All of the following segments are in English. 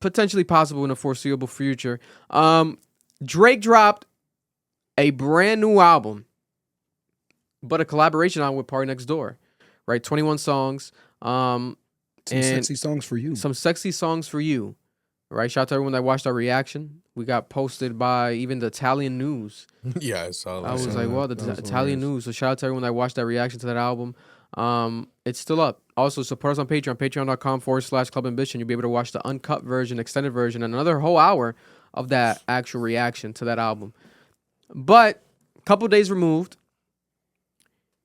potentially possible in the foreseeable future. Drake dropped a brand new album, but a collaboration album with PartyNextDoor, right? 21 songs. Some sexy songs for you. Some sexy songs for you, right? Shout out to everyone that watched our reaction. We got posted by even the Italian news. Yeah, I saw that. I was like, well, the Italian news. So shout out to everyone that watched that reaction to that album. It's still up. Also, support us on Patreon, patreon.com/Club Ambition. You'll be able to watch the uncut version, extended version, and another whole hour of that actual reaction to that album. But a couple days removed,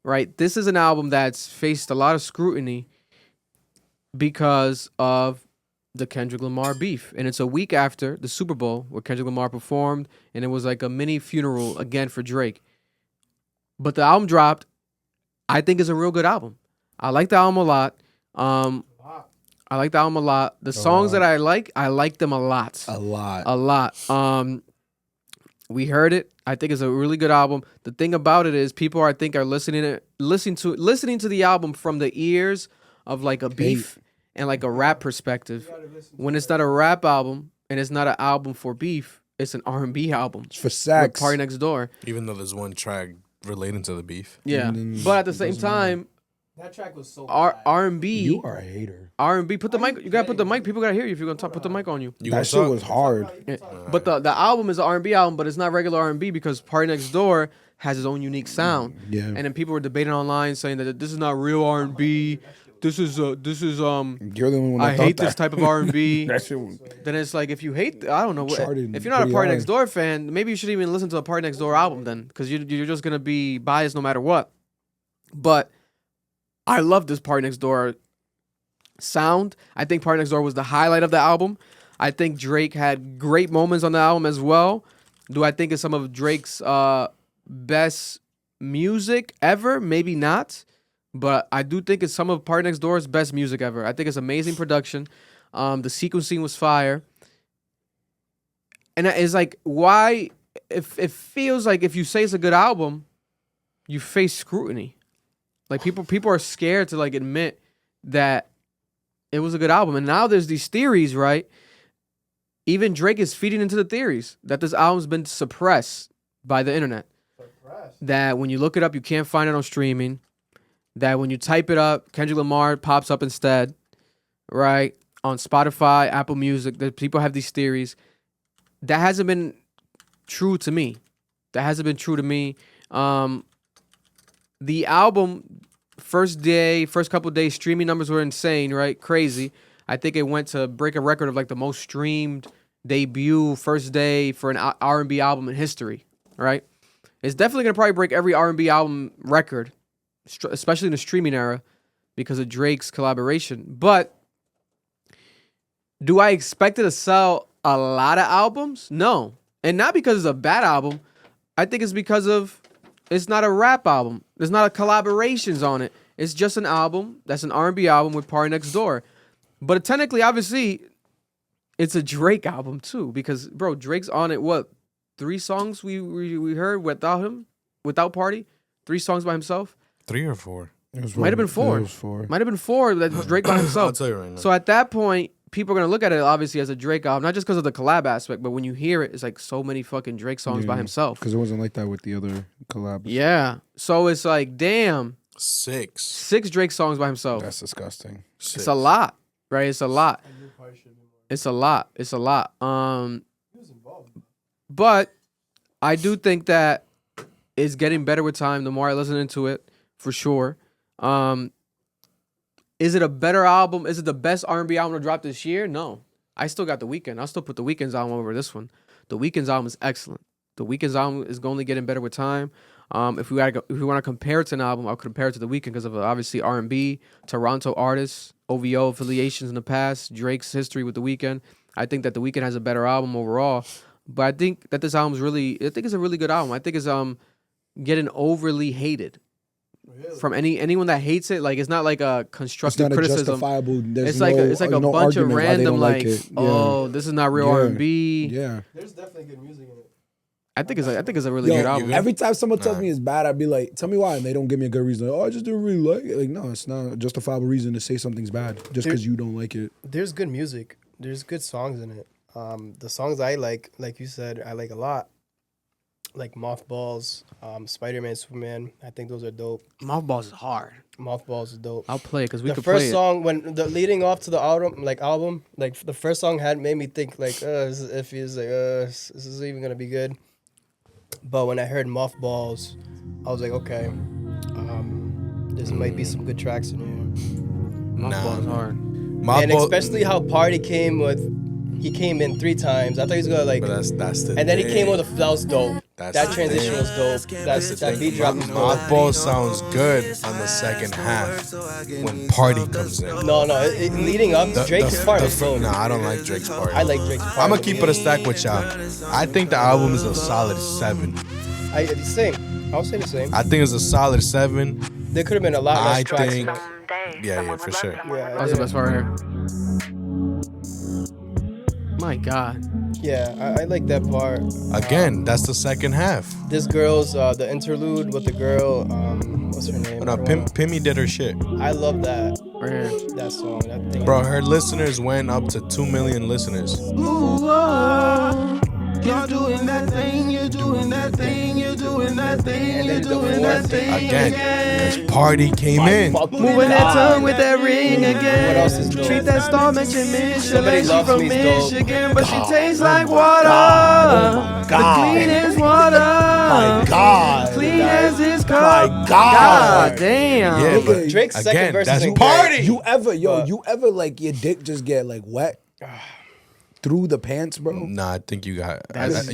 right? This is an album that's faced a lot of scrutiny because of the Kendrick Lamar beef. And it's a week after the Super Bowl where Kendrick Lamar performed, and it was like a mini funeral again for Drake. But the album dropped. I think it's a real good album. I like the album a lot. I like the album a lot. The songs that I like them a lot. A lot. We heard it. I think it's a really good album. The thing about it is people are listening to the album from the ears of like a beef and like a rap perspective. When it's not a rap album and it's not an album for beef, it's an R&B album. It's for sex. With PartyNextDoor. Even though there's one track relating to the beef. Yeah. But at the same time, that track was so R&B. You are a hater. R&B. Put the mic. You gotta put the mic. People gotta hear you if you're gonna talk. Put the mic on you. That shit was hard. Yeah. But the album is an R&B album, but it's not regular R&B because PartyNextDoor has his own unique sound. Yeah. And then people were debating online saying that this is not real R&B. This is You're the only one that I hate this type of R&B. That shit was Then it's like if you hate, I don't know. Charted If you're not a pretty high. PartyNextDoor fan, maybe you shouldn't even listen to a PartyNextDoor album then, because you're just gonna be biased no matter what. But I love this PartyNextDoor sound. I think PartyNextDoor was the highlight of the album. I think Drake had great moments on the album as well. Do I think it's some of Drake's best music ever? Maybe not. But I do think it's some of PartyNextDoor's best music ever. I think it's amazing production. The sequencing was fire. And it's like, why? If it feels like if you say it's a good album, you face scrutiny. Like people are scared to like admit that it was a good album. And now there's these theories, right? Even Drake is feeding into the theories that this album's been suppressed by the internet. That when you look it up, you can't find it on streaming. That when you type it up, Kendrick Lamar pops up instead, right? On Spotify, Apple Music, that people have these theories. That hasn't been true to me. The album, first couple days, streaming numbers were insane, right? Crazy. I think it went to break a record of like the most streamed debut first day for an R&B album in history, right? It's definitely gonna probably break every R&B album record, especially in the streaming era, because of Drake's collaboration. But do I expect it to sell a lot of albums? No. And not because it's a bad album. I think it's because of it's not a rap album. There's not a collaborations on it. It's just an album that's an R&B album with PartyNextDoor. But technically, obviously, it's a Drake album too, because bro, Drake's on it. What, 3 songs we heard without him, without Party? 3 songs by himself. 3 or 4? Might have been 4. It was 4. Might have been 4 that Drake by himself. I'll tell you right now. So at that point, people are gonna look at it obviously as a Drake album, not just because of the collab aspect, but when you hear it, it's like so many fucking Drake songs by himself. Because it wasn't like that with the other collabs. Yeah. So it's like, damn. 6 Drake songs by himself. That's disgusting. 6. It's a lot, right? It's a lot. It's a lot. But I do think that it's getting better with time. The more I listen into it, for sure. Is it a better album? Is it the best R&B album to drop this year? No. I still got The Weeknd. I'll still put The Weeknd's album over this one. The Weeknd's album is excellent. The Weeknd's album is only getting better with time. If we want to compare it to an album, I'll compare it to The Weeknd because of obviously R&B, Toronto artists, OVO affiliations in the past, Drake's history with The Weeknd. I think that The Weeknd has a better album overall. But I think that this album it's a really good album. I think it's getting overly hated. Really? From anyone that hates it. Like, it's not like a constructive criticism. It's not a justifiable. It's like a bunch of random like, oh, this is not real R&B. Yeah. There's definitely good music in it. I think it's a really good album. Every time someone tells me it's bad, I'd be like, tell me why, and they don't give me a good reason. Like, oh, I just didn't really like it. Like, no, it's not a justifiable reason to say something's bad just because you don't like it. There's good music. There's good songs in it. The songs I like you said, I like a lot. Like Mothballs, Spider-Man, Superman. I think those are dope. Mothballs is hard. Mothballs is dope. I'll play it because we could the play first it. song when the leading off to the album, like the first song had made me think like, this is iffy. It's like, this is even gonna be good. But when I heard Mothballs, I was like, okay, there might be some good tracks in here. Mothballs is hard. And especially how Party came with. He came in 3 times. I thought he was gonna like. But that's the and then thing. he came with that was dope. That's that the transition thing. was dope. That beat drop was dope. Mothball sounds good on the second half when Party comes in. No, leading up, Drake's part is dope. No, I don't like Drake's part. I like Drake's part. I'm gonna keep it a stack with y'all. I think the album is a solid 7. Same. I'll say the same. I think it's a solid 7. There could have been a lot less tracks. think. Yeah, for sure. Yeah, That's the best part right here. My God. Yeah, I like that part. Again, that's the second half. This girl's the interlude with the girl. What's her name? No, Pimmy did her shit. I love that. Right here. That song. That thing. Bro, her listeners went up to 2 million listeners. Ooh, you're doing that thing, you're doing that thing, you're doing that thing, you're doing that thing Again, this Party came in. Moving that tongue with that ring again. What else is dope? Treat that star mention Michigan. Somebody She Loves from Me is dope. Michigan, but she tastes like water. God. The cleanest water. My God. Clean as this cup. My God. God damn. Yeah, Nigga, but Drake's second again, verse that's is Party. You ever like your dick just get like wet through the pants, bro? Nah, I think you got That's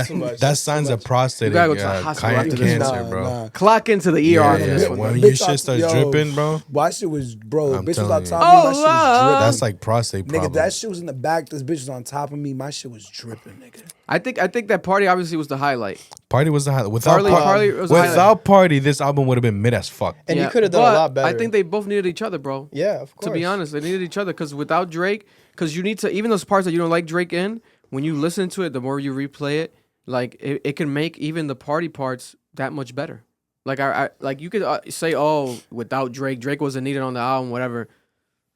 too much. that That's signs too of much. prostate You gotta go to the hospital after this. cancer, Nah, bro. nah. Clock into the ER on this Yeah, one. when Bitch your on- shit starts yo, dripping, bro. My shit was, bro. I'm Bitch was telling on you. top of me. My shit was dripping. That's like prostate problem. Nigga, that shit was in the back. This bitch was on top of me. My shit was dripping, nigga. I think that Party obviously was the highlight. Party was the highlight. Without Party was the highlight. without Party, this album would have been mid as fuck. And Yeah, you could have done but a lot better. I think they both needed each other, bro. Yeah, of course. To be honest, they needed each other because without Drake, because you need to, even those parts that you don't like Drake in, when you listen to it, the more you replay it, like it can make even the Party parts that much better. Like I like you could say, oh, without Drake wasn't needed on the album, whatever.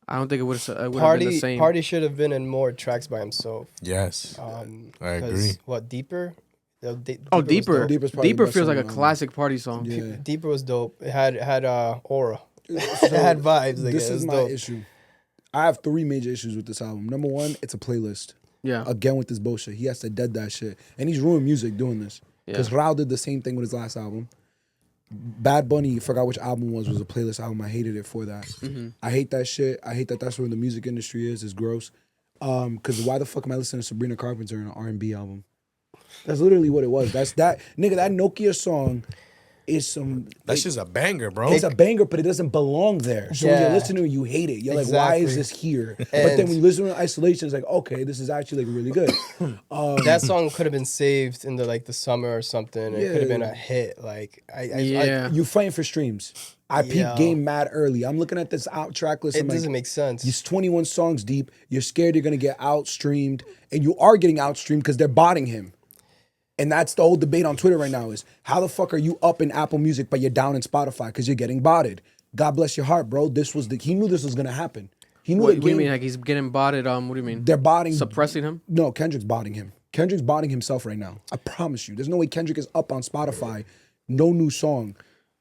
I don't think it would have been the same. Party should have been in more tracks by himself. Yes, I 'Cause agree. What, Deeper? Deeper. Deeper's probably Deeper the best feels like a song on classic Party song. Yeah. Deeper was dope. It had aura. It had vibes. Like, This it is was my dope. issue. I have 3 major issues with this album. Number 1, it's a playlist. Yeah. Again with this bullshit. He has to dead that shit. And he's ruined music doing this. Because Rao did the same thing with his last album. Bad Bunny, forgot which album was a playlist album. I hated it for that. I hate that shit. I hate that that's where the music industry is. It's gross. Because why the fuck am I listening to Sabrina Carpenter in an R&B album? That's literally what it was. That's that. Nigga, that Nokia song is some... That's just a banger, bro. It's a banger, but it doesn't belong there. So when you're Yeah. listening, you hate it. You're like, why is Exactly. this here? But then when you listen to isolation, it's like, okay, this is actually like really good. That song could have been saved in the summer or something. It Yeah. could have been a hit. Like Yeah. You fighting for streams. I peep Yeah. game mad early. I'm looking at this out track list. it I'm doesn't like, make sense. it's 21 songs deep. You're scared you're gonna get outstreamed, and you are getting outstreamed because they're botting him. And that's the whole debate on Twitter right now is how the fuck are you up in Apple Music but you're down in Spotify because you're getting botted? God bless your heart, bro. He knew this was gonna happen. He knew What the do you game- mean? Like he's getting botted? What do you mean? they're botting Suppressing him? No, Kendrick's botting him. Kendrick's botting himself right now. I promise you. There's no way Kendrick is up on Spotify, no new song.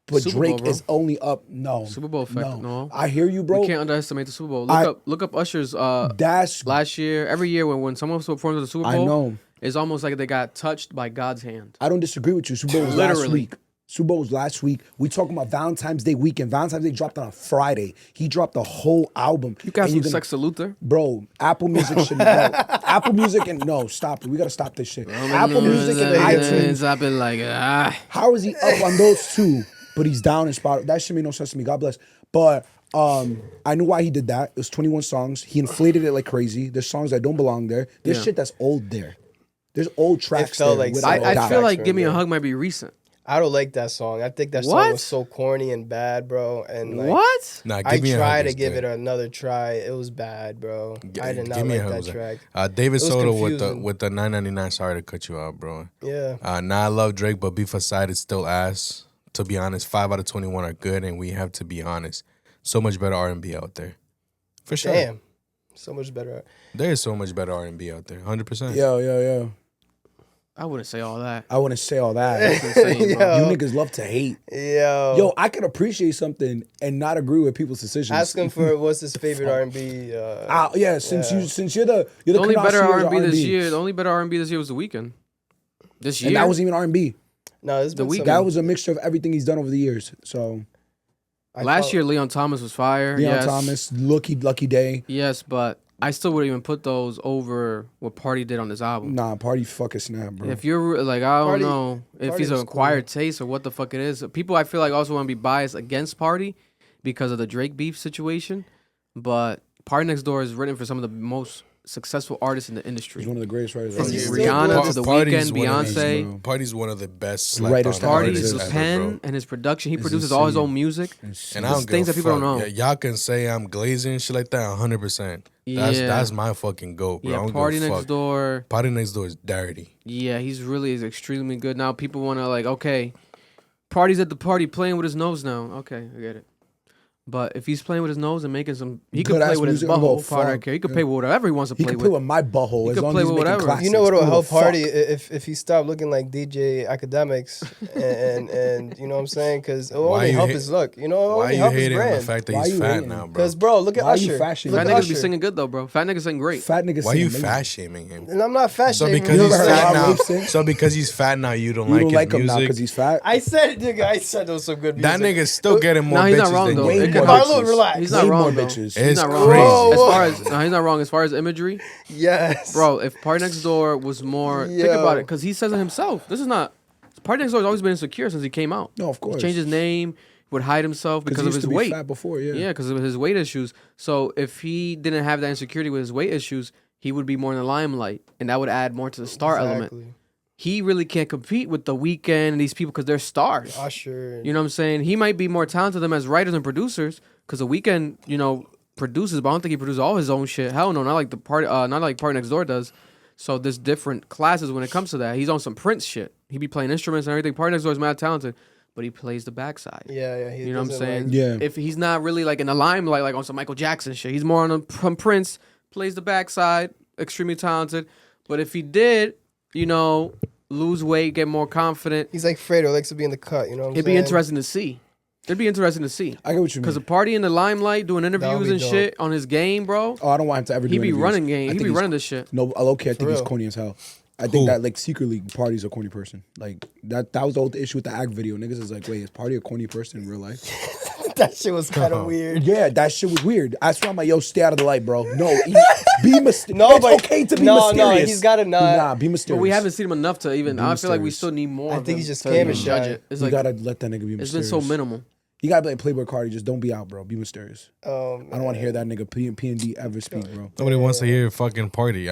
But Super Bowl, Drake bro. is only up. No. Super Bowl effect, no. I hear you, bro. We can't underestimate the Super Bowl. I- Look up Usher's That's last year. Every year when someone performs at the Super Bowl, I know. it's almost like they got touched by God's hand. I don't disagree with you. Super Bowl was last Literally. week. Super Bowl was last week. We talking about Valentine's Day weekend. Valentine's Day dropped on a Friday. He dropped the whole album. You got And some you're gonna- sex to Luther? Bro, Apple Music should no. Apple Music and no, stop it. We gotta stop this shit. Apple Music and iTunes. I've been like, How is he up on those two, but he's down in Spotify? That shit made no sense to me. God bless. But I knew why he did that. It was 21 songs. He inflated it like crazy. There's songs that don't belong there. There's Yeah. shit that's old there. There's old tracks felt there. like without so- a I doubt. feel like Facts "Give Me a right Hug" might be recent. I don't like that song. I think that song What? was so corny and bad, bro. And like, What? Nah, I give me a tried to Huggies give day. it another try. It was bad, bro. I did not Give me like a that Huggies day. track. David was Soda confusing. with the 999. Sorry to cut you out, bro. Yeah. Nah, I love Drake, but Beef Aside is still ass. To be honest, 5 out of 21 are good, and we have to be honest. So much better R&B out there, for sure. Damn. So much better. There is so much better R&B out there, 100%. Yo. I wouldn't say all that. I wouldn't say all that. That's insane, bro. You niggas love to hate. Yo. I can appreciate something and not agree with people's decisions. Ask him for what's his favorite R&B. Since you're the The only better connoisseur of R&B this year. The only better R&B this year was The Weeknd. This year. and that wasn't even R&B. No, this The Weeknd. That was a mixture of everything he's done over the years. So Last year, Leon Thomas was fire. Leon Yes. Thomas, Lucky Day. Yes, but I still wouldn't even put those over what Party did on this album. Nah, Party fucking snap, bro. If you're like, I don't Party- know if Party he's an was acquired taste or what the fuck it is. People, I feel like, also want to be biased against Party because of the Drake beef situation. But PartyNextDoor is written for some of the most successful artists in the industry. He's one of the greatest writers. From ever. Is he Rihanna to The Party's Weeknd, one of these, Beyonce. bro. Party's one of the best Writers slept that on Party's Party's artists ever, pen bro. and his production. He It's produces all his insane. own music. And I don't It's give things a that people fuck. don't know. Yeah, y'all can say I'm glazing and shit like that 100%. That's my fucking goat, bro. I Yeah, don't Party give a Next fuck. Door. Party Next Door is dirty. Yeah, he's really is extremely good. Now people want to like, okay, Party's at the party playing with his nose now. Okay, I get it. But if he's playing with his nose and making some, he could Good play ass with his music, I don't butthole. give a Part I fuck. care. He could Yeah. play with whatever he wants to He play can play with. with my butthole He as could long play as he's with making whatever. classics. You know what I will don't help give a fuck. Party if he stopped looking like DJ Academics and you know what I'm saying? Because it will Why only you help hate- his look. You know, it will Why only you help his hating on the brand. fact that Why he's you fat hating? now, bro? Because bro, look at Why you Usher. fashion? Look Fat at niggas be Usher. singing good though, bro. Fat niggas sing great. Fat niggas. Why sing you amazing. fat shaming him? And I'm not fat So shaming because him. he's never heard fat Rob now. Luke sing? So because he's fat now, you don't You like don't his like him now music. because he's fat. I said there was some good music. That nigga's still getting more No, he's bitches not wrong than though. you. Way It more could bitches. help. Carlo, relax. He's not Way wrong more though. bitches. He's It's not wrong. crazy. Whoa, As whoa. far as no, he's not wrong. As far as imagery, Yes. bro. If Party Next Door was more, think Yo. about it, because he says it himself. This is not. Party Next Door has always been insecure since he came out. No, of course. He changed his name, would hide himself because he of used his to be weight. fat before, yeah. Yeah, because of his weight issues. So if he didn't have that insecurity with his weight issues, he would be more in the limelight, and that would add more to the star element. Exactly. He really can't compete with The Weeknd and these people because they're stars. Usher. You know what I'm saying? He might be more talented than them as writers and producers because The Weeknd, produces, but I don't think he produces all his own shit. Hell no, not like Party Next Door does. So there's different classes when it comes to that. He's on some Prince shit. He be playing instruments and everything. Party Next Door is mad talented, but he plays the backside. Yeah. He You know what I'm doesn't saying? like- Yeah. If he's not really like in the limelight, like on some Michael Jackson shit, he's more on from Prince, plays the backside, extremely talented. But if he did, lose weight, get more confident, He's like Fredo, likes to be in the cut. You know what I'm it'd saying? be interesting to see. It'd be interesting to see. I get what you Because a mean. party in the limelight, doing interviews be and dope. shit on his game, bro. Oh, I don't want him to ever do He be interviews. running I game. He think be he's- running this shit. No, low-key, I think he's real. corny as hell. I think that like secretly Party's a corny person. Like that was the whole issue with the act video. Niggas is like, wait, is Party a corny person in real life? That shit was kind of weird. Yeah, that shit was weird. That's why I'm like, yo, stay out of the light, bro. No, be mysterious. No, It's but- okay to be no, mysterious. he's gotta not- Nah, be mysterious. But we haven't seen him enough to even. Be I feel like we mysterious. still need more. I of think him he's just to even camera judge shy. it. It's You like gotta let that nigga be it's mysterious. been so minimal. You gotta be like Playboy Cardi. Just don't be out, bro. Be mysterious. I don't want to hear that nigga P&D ever speak, bro. Nobody wants to hear fucking Cardi.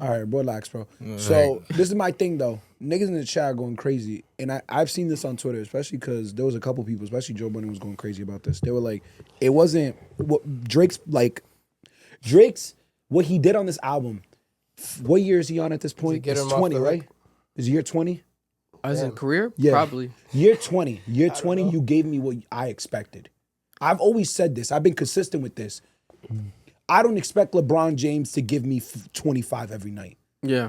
All right, relax, bro. So this is my thing, though. Niggas in the chat are going crazy, and I've seen this on Twitter, especially because there was a couple people, especially Joe Budden, was going crazy about this. They were like, it wasn't what Drake's what he did on this album. What year is he on at this point? get It's him off 20, the right? hook? Is it year 20? As in career, Yeah. probably. Year 20. Year 20, you gave me what I expected. I've always said this. I've been consistent with this. I don't expect LeBron James to give me 25 every night. Yeah.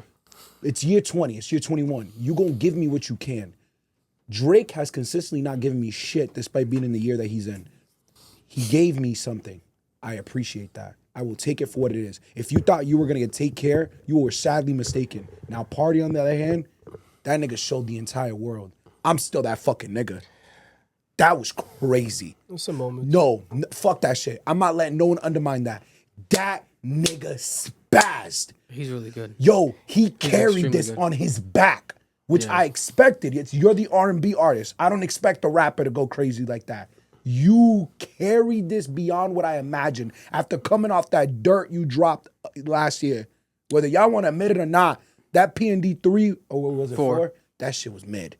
It's year 20. It's year 21. You gonna give me what you can. Drake has consistently not given me shit despite being in the year that he's in. He gave me something. I appreciate that. I will take it for what it is. If you thought you were gonna get take care, you were sadly mistaken. Now Party on the other hand, that nigga showed the entire world. I'm still that fucking nigga. That was crazy. It's a moment. No, fuck that shit. I'm not letting no one undermine that. That nigga spazzed. He's really good. Yo, he carried extremely this good. on his back, which Yeah. I expected. You're the R&B artist. I don't expect a rapper to go crazy like that. You carried this beyond what I imagined after coming off that dirt you dropped last year. Whether y'all want to admit it or not, that P&D 3, or what was it, 4? That shit was mid.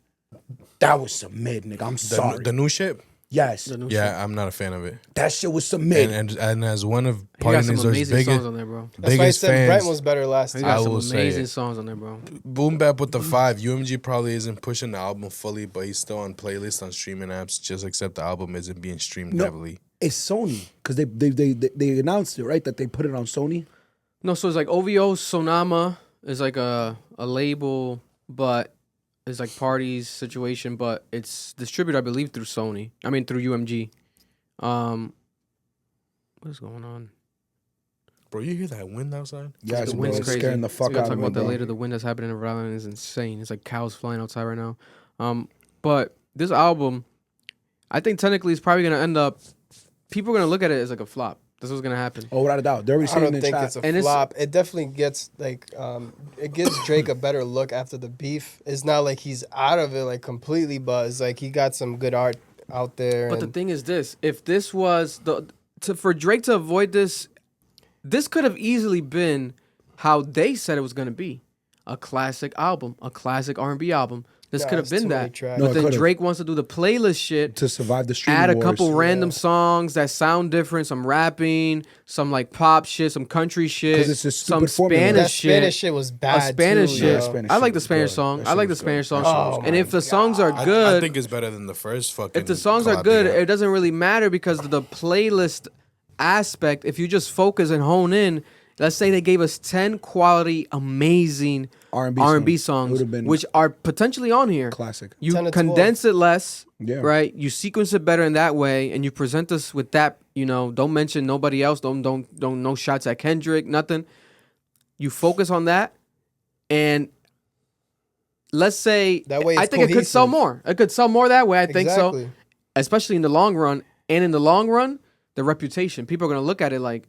That was some mid, nigga. I'm sorry. The new shit. Yes. Yeah, I'm not a fan of it. That shit was some mid. And as one of He got some PartyNextDoor's amazing songs on there, bro. That's why I biggest said Brent fans, was better last He time. got I some will say amazing it. songs on there, bro. Boom Bap with the 5. UMG probably isn't pushing the album fully, but he's still on playlists on streaming apps. Just except the album isn't being streamed heavily. It's Sony because they announced it, right? That they put it on Sony. No, so it's like OVO Sonama is like a label, but it's like Party's situation, but it's distributed, I believe, through Sony. I mean, through UMG. What is going on? Bro, you hear that wind outside? Yes, The bro. wind's It's crazy. scaring the fuck We're gonna out talk of me, about that bro. later. The wind that's happening in Rhode Island is insane. It's like cows flying outside right now. But this album, I think technically it's probably gonna end up. People are gonna look at it as like a flop. This was gonna happen. Oh, without a doubt. They're already I saying in don't the think chat. it's a And it's- flop. It definitely gets like it gives Drake a better look after the beef. It's not like he's out of it like completely, but it's like he got some good art out there. But the and thing is this: if this was for Drake to avoid this, this could have easily been how they said it was gonna be, a classic album, a classic R&B album. This Nah, could have it's been too many that. tracks. No, But it then could've. Drake wants to do the playlist shit. To survive the streaming Add a wars. couple random songs that sound different, some rapping, some like pop shit, some country shit, 'Cause it's a some stupid formula. Spanish that shit. Spanish shit was bad. A Spanish too, shit. yo. Spanish I shit like the was Spanish good. song. That I shit like the was good. Spanish song. That shit was And good. if the songs are I good, think it's better than the first fucking. if the songs are collab good, they got. it doesn't really matter because the playlist aspect, if you just focus and hone in, let's say they gave us 10 quality, amazing R&B R&B It songs, would've been which are potentially on here. classic. You 10 to condense it less, Yeah. right? You sequence it better in that way, and you present us with that. You know, don't mention nobody else. Don't no shots at Kendrick. Nothing. You focus on that, and let's say That way I it's think it could sell cohesive. more. It could sell more that way. I think so, Exactly. especially in the long run. And in the long run, the reputation. People are gonna look at it like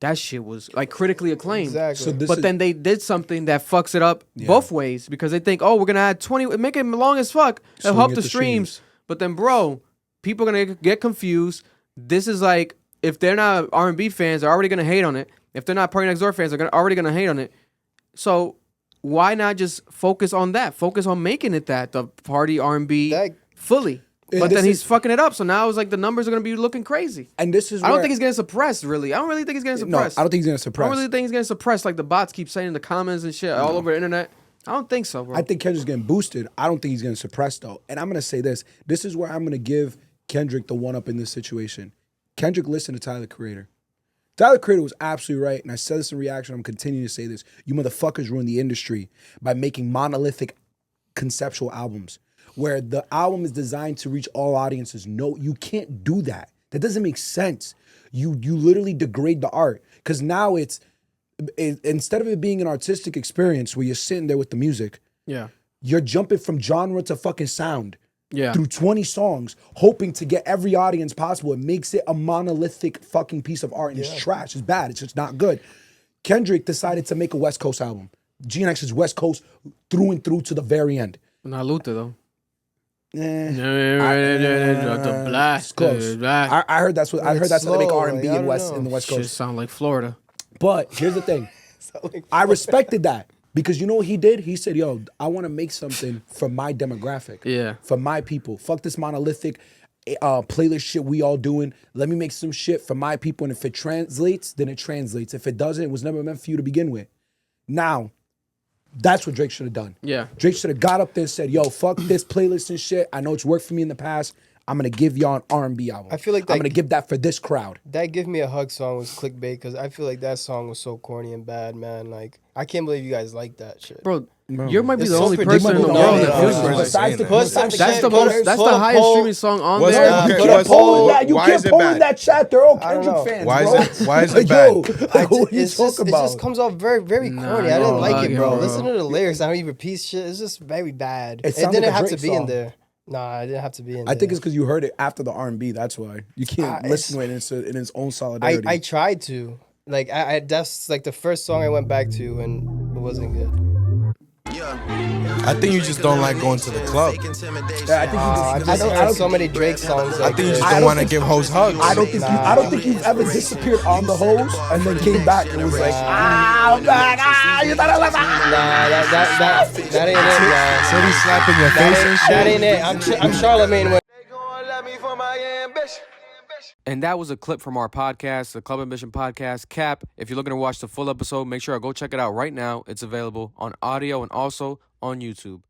that shit was like critically acclaimed. Exactly. So this But is, then they did something that fucks it up both ways because they think, oh, we're gonna add 20, make it long as fuck. So It'll we help get the the streams. streams. But then, bro, people are gonna get confused. This is like if they're not R&B fans, they're already gonna hate on it. If they're not PartyNextDoor fans, they're already gonna hate on it. So why not just focus on that? Focus on making it the party R&B That- fully. And But this then he's is- fucking it up. So now it's like the numbers are gonna be looking crazy. and this is I don't where- think he's getting suppressed. Really, I don't really think he's getting No, I suppressed. don't think he's gonna I suppress. don't really think he's getting suppressed like the bots keep saying in the comments and shit all over the internet. I don't think so, bro. I think Kendrick's getting boosted. I don't think he's getting suppressed though. And I'm gonna say this. This is where I'm gonna give Kendrick the one up in this situation. Kendrick listened to Tyler the Creator. Tyler the Creator was absolutely right, and I said this in reaction. I'm continuing to say this. You motherfuckers ruined the industry by making monolithic conceptual albums where the album is designed to reach all audiences. No, you can't do that. That doesn't make sense. You literally degrade the art because now instead of it being an artistic experience where you're sitting there with the music, yeah, you're jumping from genre to fucking sound yeah. through 20 songs, hoping to get every audience possible. It makes it a monolithic fucking piece of art, and it's trash. It's bad. It's just not good. Kendrick decided to make a West Coast album. GNX is West Coast through and through to the very end. Not Luther though. It's Blast, close. blast. I heard that's what I heard. That's how they make slow, R&B like, I in don't know. the West Shit Coast. sound like Florida. But here's the thing. I respected that because you know what he did? He said, yo, I want to make something for my demographic. Yeah. For my people. Fuck this monolithic playlist shit we all doing. Let me make some shit for my people. And if it translates, then it translates. If it doesn't, it was never meant for you to begin with. Now, that's what Drake should have done. Yeah. Drake should have got up there and said, yo, fuck this playlist and shit. I know it's worked for me in the past. I'm going to give y'all an R&B album. I feel like I'm that- going to give that for this crowd. That Give Me a Hug song was clickbait because I feel like that song was so corny and bad, man. Like, I can't believe you guys like that shit. Bro, you might be It's the so only predictable. person in the No, world no, that no, feels no, this no. way. Besides the Put besides That's the Put most. a- That's put the a highest poll. streaming song on What's there. that? You Okay, can't what's- poll that. You why can't is it poll bad? that chat. They're all I don't Kendrick know. fans, Why is bro. it- why is it Like, bad? yo, like, what are you It's just, talking it about? just comes off very, very Nah, corny. I no, didn't like it, bro. bro. Listen to the lyrics. How he repeats shit. It's just very bad. It It sounds didn't like a have to Drake be in song. there. Nah, it didn't have to be in I there. think it's because you heard it after the R&B. That's why you can't listen to it in its own solidarity. I tried to. Like, I that's like the first song I went back to and it wasn't good. Yeah. I think you just don't like going to the club. Yeah, I think I you just heard so many Drake songs. I Like think you just I don't don't want to think- give hoes hugs. I don't think you've ever disappeared on the hose and then came back and was like, I'm back. You thought I left. that ain't it, y'all. City slapping your face and That shit. ain't it. I'm Charlemagne. And that was a clip from our podcast, the Club Ambition podcast. Cap, if you're looking to watch the full episode, make sure to go check it out right now. It's available on audio and also on YouTube.